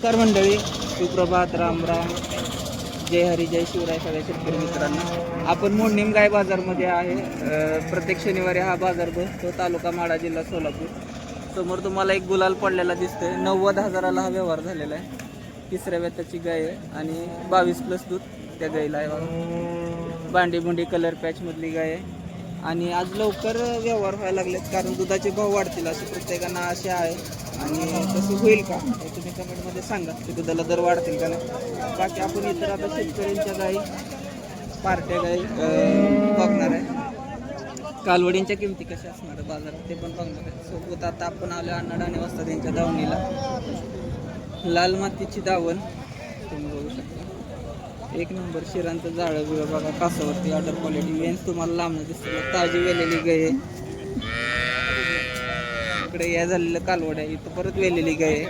नमस्कार मंडळी, सुप्रभात, राम राम, जय हरी, जय शिवराय सगळ्या शेतकरी मित्रांना. आपण मोडणीम गाय बाजारमध्ये आहे. प्रत्येक शनिवारी हा बाजार भरतो. तालुका माढा, जिल्हा सोलापूर. समोर तुम्हाला एक गुलाल पडलेला दिसतोय. 90,000ला हा व्यवहार झालेला आहे. तिसऱ्या वेताची गाय आहे आणि 22+ दूध त्या गायीला आहे बघा. बांडी बुंडी कलर पॅचमधली गाय आहे आणि आज लवकर व्यवहार व्हायला लागलेत, कारण दुधाचे भाव वाढतील अशी प्रत्येकांना आशा आहे. आणि तसं होईल का हे तुम्ही कमेंटमध्ये सांगा की दुधाला दर वाढतील का नाही. बाकी आपण इतर आता शेतकऱ्यांच्या गाई, पार्ट्या गाई बघणार आहे. कालवडींच्या किमती कशा असणार आहे बाजारात ते पण बघणार आहे. सोबत आता आपण आलो अन्नदाणे वाजता त्यांच्या दावणीला. लाल मातीची दावण तुम्ही बघू शकता. एक नंबर शिरांचं जाळं बिळं बघा कासावरती. ऑर्डर क्वालिटी वेन्स तुम्हाला लांबणं दिसतं. ताजी वेलेली गाय आहे. इकडे या झालेलं कालवड आहे. इथं परत वेलेली गाय आहे.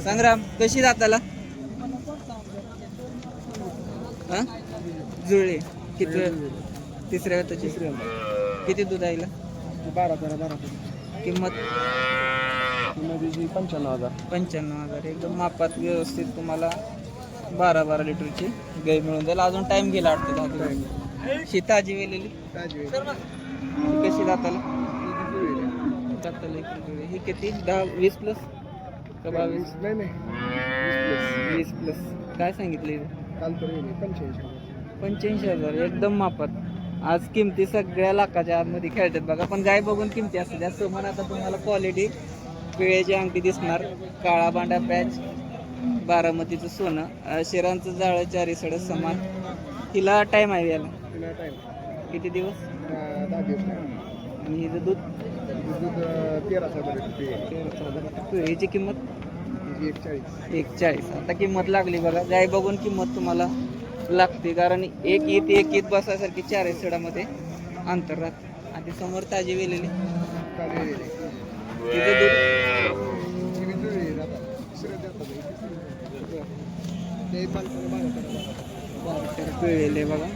संग्राम कशी जाताला हा जुळले किती तिसऱ्या वेताची किती दूध आईला 12 किंमत 95,000 एकदम मापात व्यवस्थित तुम्हाला 12 लिटरची गाय मिळून जाईल. अजून टाइम गेला वाटतं 10 दिवस. शी ताजी वेलेली कशी जाताला ही किती 10-20+ का 22? 20+. काय सांगितले 85,000 एकदम मापात. आज किमती सगळ्या लाखाच्या आतमध्ये खेळतात बघा. पण गाय बघून किमती असते जास्त. म्हणा आता तुम्हाला क्वालिटी पिळ्याची अंगठी दिसणार. काळा बांडा पॅच, बारामतीचं सोनं, शिरांचं जाळं, चारी सड समान. तिला टाइम आहे याला किती दिवस 10 दिवस. आणि हिचं दूध 13,000 पिळीची किंमत 140. आता किंमत लागली बघा. गाय बघून किंमत तुम्हाला लागते, कारण एक ईत बसायसारखी 4 सडामध्ये अंतर राहत. आणि समोर ताजी वेलेली तिचं दूध पिळलेले बघा.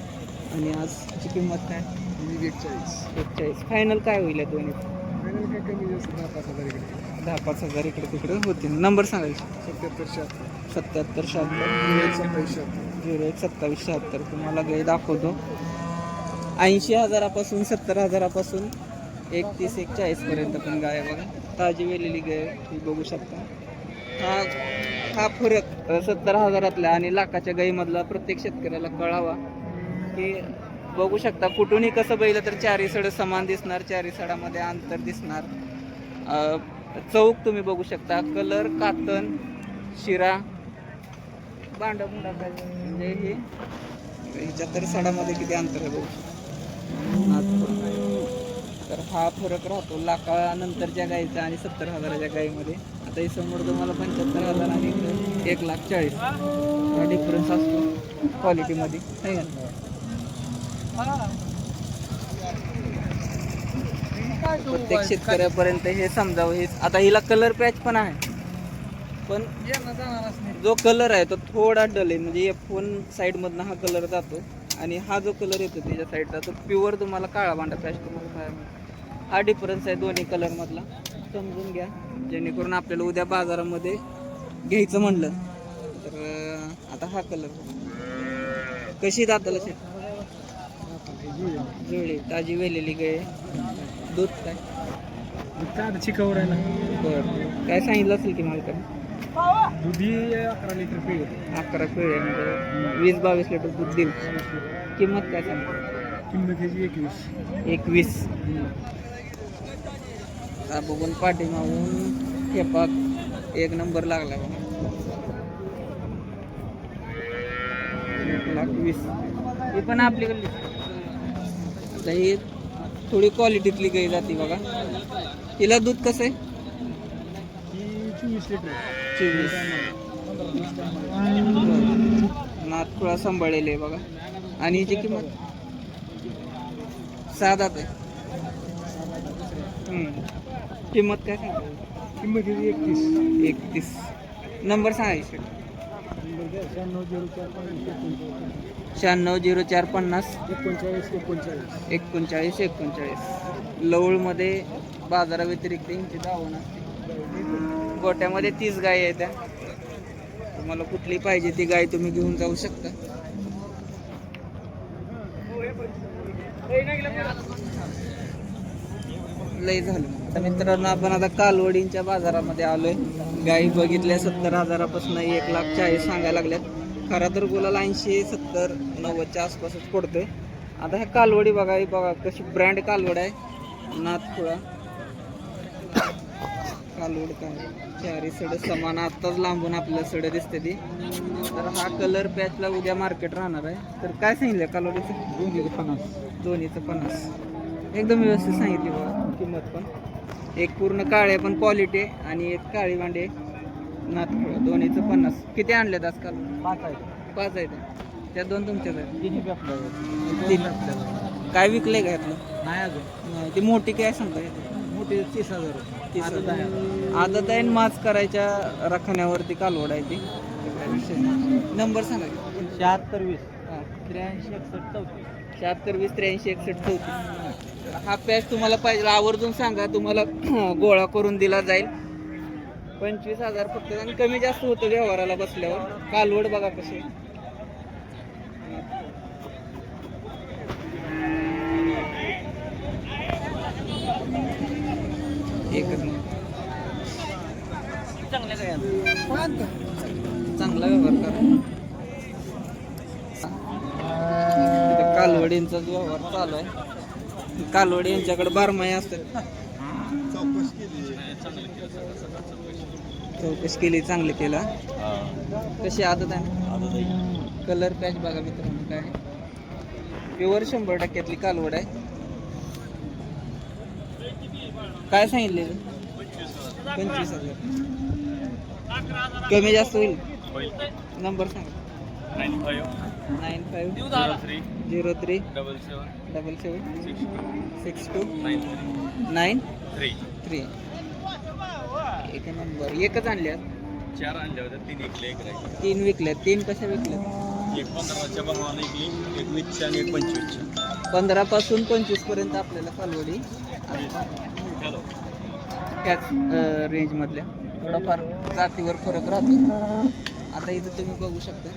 आणि आजची किंमत काय 41. फायनल काय होईल या दोन्ही? 10-5 हजार इकडे तिकडे होतील. नंबर सांगायचे 77-76-01-27-76. तुम्हाला गाय दाखवतो. 80,000पासून 70,000पासून 31-41 पर्यंत पण गाय बघा. ताजी वेलेली गाय ही बघू शकता. हा फरक 70,000तल्या आणि लाखाच्या गाईमधला प्रत्येक शेतकऱ्याला कळावा की बघू शकता. कुठूनही कसं बैल तर 4 सड समान दिसणार. 4 सडामध्ये अंतर दिसणार. चौक तुम्ही बघू शकता. कलर, कातन, शिरा, बांडा बुंडा म्हणजे हे ह्याच्या तर सडामध्ये किती अंतर आहे बघू. तर हा फरक राहतो लाखानंतरच्या गाईचा आणि 70,000च्या गाईमध्ये. आता हे समोर तुम्हाला 75,000 आणि 1,40,000 हा डिफरन्स असतो क्वालिटीमध्ये. आहे ना. प्रत्येक शेतकऱ्यापर्यंत हे समजावं. हे आता हिला कलर पॅच पण आहे, पण जो कलर आहे तो थोडा डल आहे. म्हणजे F1 साईडमधनं हा कलर जातो आणि हा जो कलर येतो त्याच्या साईडचा तो प्युअर तुम्हाला काळा बांडा पॅच तुम्हाला काय. हा डिफरन्स आहे दोन्ही कलरमधला. समजून घ्या, जेणेकरून आपल्याला उद्या बाजारामध्ये घ्यायचं म्हणलं तर. आता हा कलर कशी दाताला शेत जुळली ताजी वेलेली गाय. दूध काय चिकावर आहे ना. बरं, काय सांगितलं असेल की मालकाने? दुधी 11 लिटर पिळ. 11 पिळे म्हणजे 20-22 लिटर दूध देईल. किंमत काय सांगतो? किंमत ह्याची 21. बघून पाठीमागून खेपाक एक नंबर लागला बघा. 1,20,000 ही पण आपल्याकडली. आता ही थोडी क्वालिटीतली गाई जाते बघा. तिला दूध कसं आहे? 24 लिटर. 24. नात थोडा सांभाळलेले आहे बघा. आणि हिची किंमत 7 आहे. किंमत काय सांगतो? किंमत ह्याची 31. नंबर सांगायचे 960450 39 39. लवळमध्ये बाजाराव्यतिरिक्त यांची दावण असते. गोट्यामध्ये 30 गाय आहेत त्या. तुम्हाला कुठली पाहिजे ती गाय तुम्ही घेऊन जाऊ शकता. लय झालं. तर मित्रांनो आपण आता कालवडींच्या बाजारामध्ये आलोय. गाई बघितल्या 70,000पासून 1,40,000 सांगायला लागल्यात. खरा तर गुलाल 80, 70, 90च्या आसपासच पडतोय. आता ह्या कालवडी बघा, ही बघा कशी ब्रँड कालवड आहे. नाथखुळा कालवड काय चारी सड समान. आत्ताच लांबून आपल्याला सड दिसते ती. तर हा कलर पॅचला उद्या मार्केट राहणार आहे. तर काय सांगितलं कालवडीचं? दोन्हीचं 50. एकदम व्यवस्थित सांगितली बघा किंमत पण. एक पूर्ण काळे पण क्वालिटी आहे आणि एक काळी वांडे नाथखुळा. दोन्हीचं 50. किती आणलेत आजकाल? 5 आहेत. त्या 2 तुमच्याच आहेत. तीन. काय विकले का यातलं? नाही अजून. ती मोठी काय सांगता मोठी 30,000. आदत आहे माच करायच्या रखान्यावरती कालवड आहे ती. नंबर सांगा. 76 हां 83 61 76 20 83 61 34. हा पॅच तुम्हाला पाहिजे आवर्जून सांगा. तुम्हाला गोळा करून दिला जाईल. 25,000 फक्त. आणि कमी जास्त होतं व्यवहाराला बसल्यावर. कालवड बघा कशी. एकच नाही. चांगला व्यवहार करा. कालवडींचा जो व्यवहार चालू आहे. कालवडी यांच्याकडे 12 महिने असतात. चौकशी केली, चांगली केला. कशी आदत आहे. कलर पॅच बघा मित्रांनो काय. प्युअर 100% कालवड आहे. काय सांगितले? 25,000. कमी जास्त होईल. नंबर सांगा. 95 03 77 62 93. एक नंबर. एकच आणल्या? 4 आणल्या होत्या. 3 विकले, 1 राहिली. 3 विकल्या. 3 कशा विकल्या? एक 15च्या भावाने विकली, एक 20च्या आणि एक 25च्या. 15 पासून 25 पर्यंत आपल्याला कालवडी त्याच रेंजमधल्या. थोडाफार जातीवर फरक राहतो. आता इथं तुम्ही बघू शकता.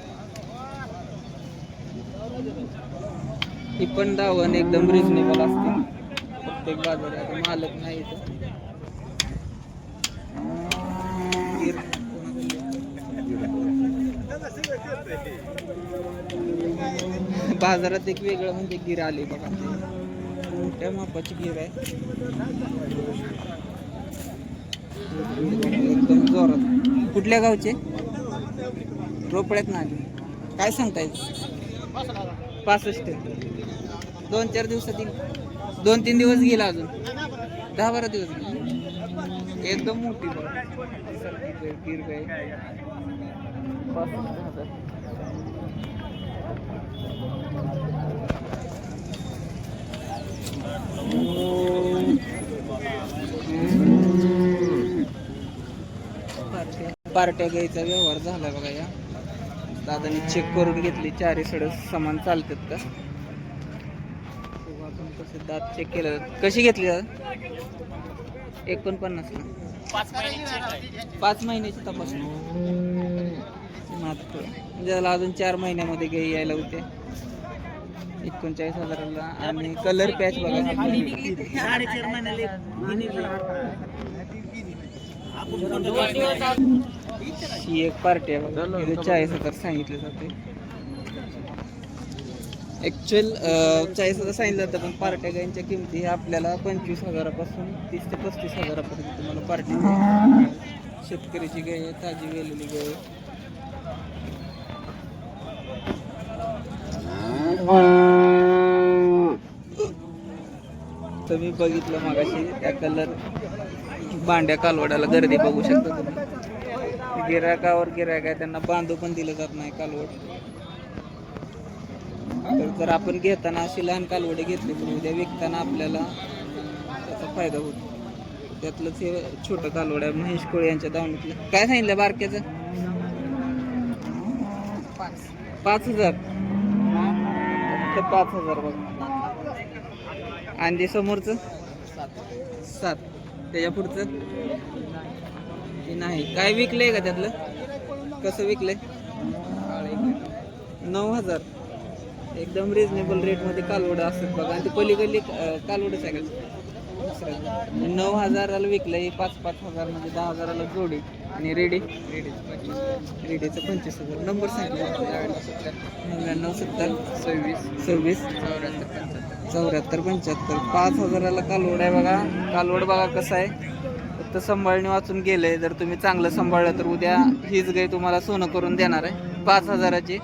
ही पण दावण एकदम रिजनेबल असते. प्रत्येक बाजारात मालक नाही इथं. बाजारात एक वेगळं म्हणजे गिर आले बघा. मोठ्या मापाची गिर आहे. एकदम जोरात. कुठल्या गावचे? रोपड्यात ना आले. काय सांगताय? 65. 2-4 दिवसात येईल. 2-3 दिवस गेला अजून. 10-12 दिवस गेले. एकदम मोठी बघा. गिर गाय 65,000. पार्ट्या गाईचा व्यवहार झाला बघा. या दादानी चेक करून घेतली. 4 सड समान चालतात का. कसे दात चेक केलं. कशी घेतली दादा? 49 ला. 5 महिन्याची तपासणी. म्हणजे त्याला अजून 4 महिन्यामध्ये गाई यायला होते. 39,000ला. आणि कलर पॅच बघा. 4.5 महिन्याला ही एक पार्टी आहे बघा. 40,000 सांगितले जाते. ऍक्च्युअल 40,000 सांगितलं जातं. पण पार्ट्या गायींच्या किमती आपल्याला 25,000पासून 30 ते 35,000पर्यंत तुम्हाला पार्टी. शेतकऱ्याची गाय आहे, ताजी वेलेली गाय आहे. तुम्ही बघितलं मगाशी त्या कलर बांड्या कालवडाला गर्दी बघू शकता तुम्ही. गिरायकावर गिरायक आहे, त्यांना बांधू पण दिलं जात नाही कालवड. तर जर आपण घेताना अशी लहान कालवडी घेतली तर उद्या विकताना आपल्याला त्याचा फायदा होतो. त्यातलंच हे छोटं कालवड आहे महेश कोळे यांच्या दावणीतलं. काय सांगितलं बारक्याचं? 5,000. फक्त 5,000 बघा. आणि समोरचं 7. त्याच्या पुढचं की नाही. काय विकलंय का त्यातलं? कसं विकलंय? 9,000. एकदम रिजनेबल रेटमध्ये कालवड असतात बघा. आणि ती पलीकडली कालवडच आहे का? 9,000ला विकलंय. 5,000 म्हणजे 10,000ला जोडी. आणि रेडीचं 25,000. नंबर सांगितलं 99 70 26 74 75. 5,000ला कालवड आहे बघा. कालवड बघा कसं आहे, फक्त सांभाळणे वाचून गेलंय. जर तुम्ही चांगलं सांभाळलं तर उद्या हीच गाय तुम्हाला सोनं करून देणार आहे 5,000ची.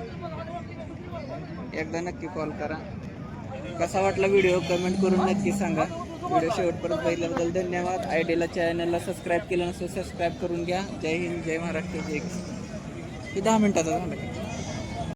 एकदा नक्की कॉल करा. कसा वाटला व्हिडिओ कमेंट करून नक्की सांगा. व्हिडिओ शेवटपर्यंत पाहिल्याबद्दल धन्यवाद. आयडीला चॅनलला सबस्क्राईब केलं नसेल सबस्क्राईब करून घ्या. जय हिंद, जय महाराष्ट्र, जय. 10 मिनिटाचा झाला.